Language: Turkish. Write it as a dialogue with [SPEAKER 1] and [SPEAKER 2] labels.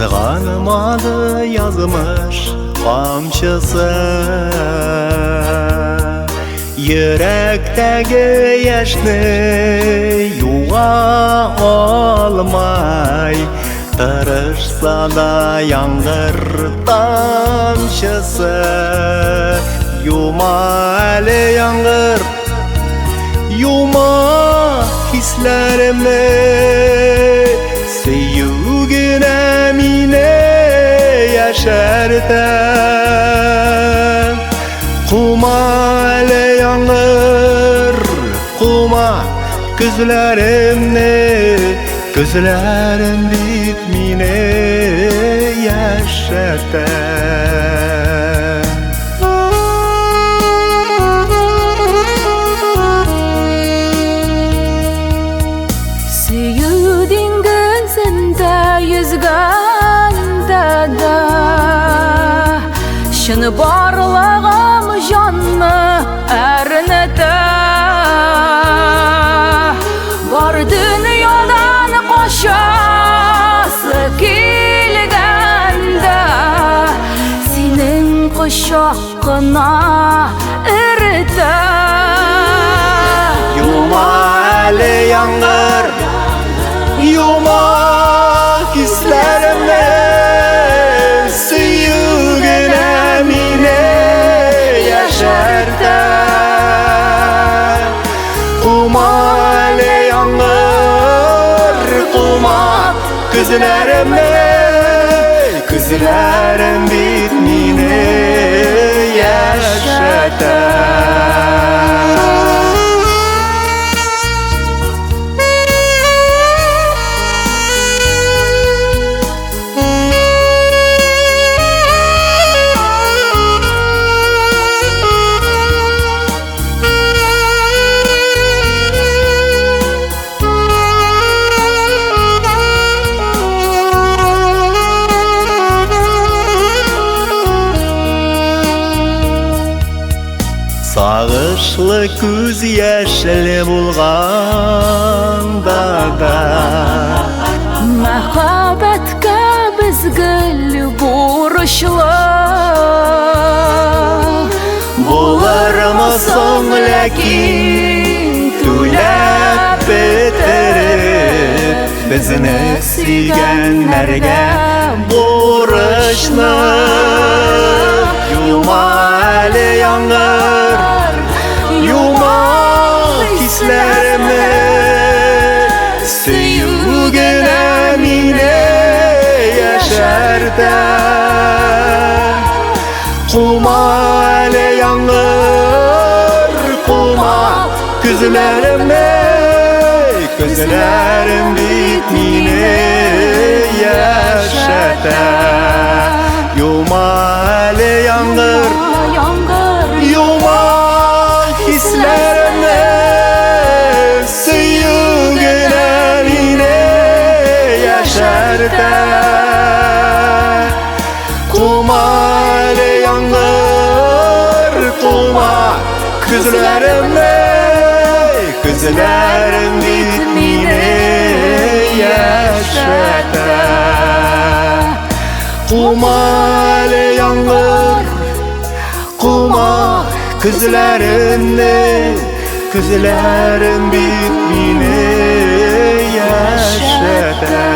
[SPEAKER 1] Kızganmalı yazmış kamçısı, yürekteki yaşını yuva olmay, tırışsa da yağmur tamçısı. Yuma eli yağmur, yuma hislerimi, sevgine mine yaşardım. Kuma ele yağmur, kuma gözlerimni, gözlerim bitmine yaşardım.
[SPEAKER 2] Sevdiğin gözünde yüzganda da şunu barlığım canımı ernede. Var dünyadan koşası kilgende, senin kuşakına eride.
[SPEAKER 1] Yuma eli yağmur, yuma hislerimi, sevgine mine yaşardım. Kuma eli yağmur, kuma gözlerimi, gözlerim bitmine yaşardım. Sağışlı göz yaşlı bulganda da
[SPEAKER 2] Muhabbatga biz gül buruşlu,
[SPEAKER 1] bularmısın lakin tülep bitirip, bizni suyganlarga buruşlu. Yuma eli yağmur, yuma hislerimi, sevgine mine yaşardım. Kuma eli yağmur, kuma gözlerimi, gözlerim bitmine yaşardım. Yuma eli yağmur, yuma hislerimi, sevgine mine yaşardım. Kuma eli yağmur, kuma gözlerimi, gözlerim bitmine yaşardım. Kuma eli yağmur, kuma gözlerimni, gözlerim bitmine yaşardım.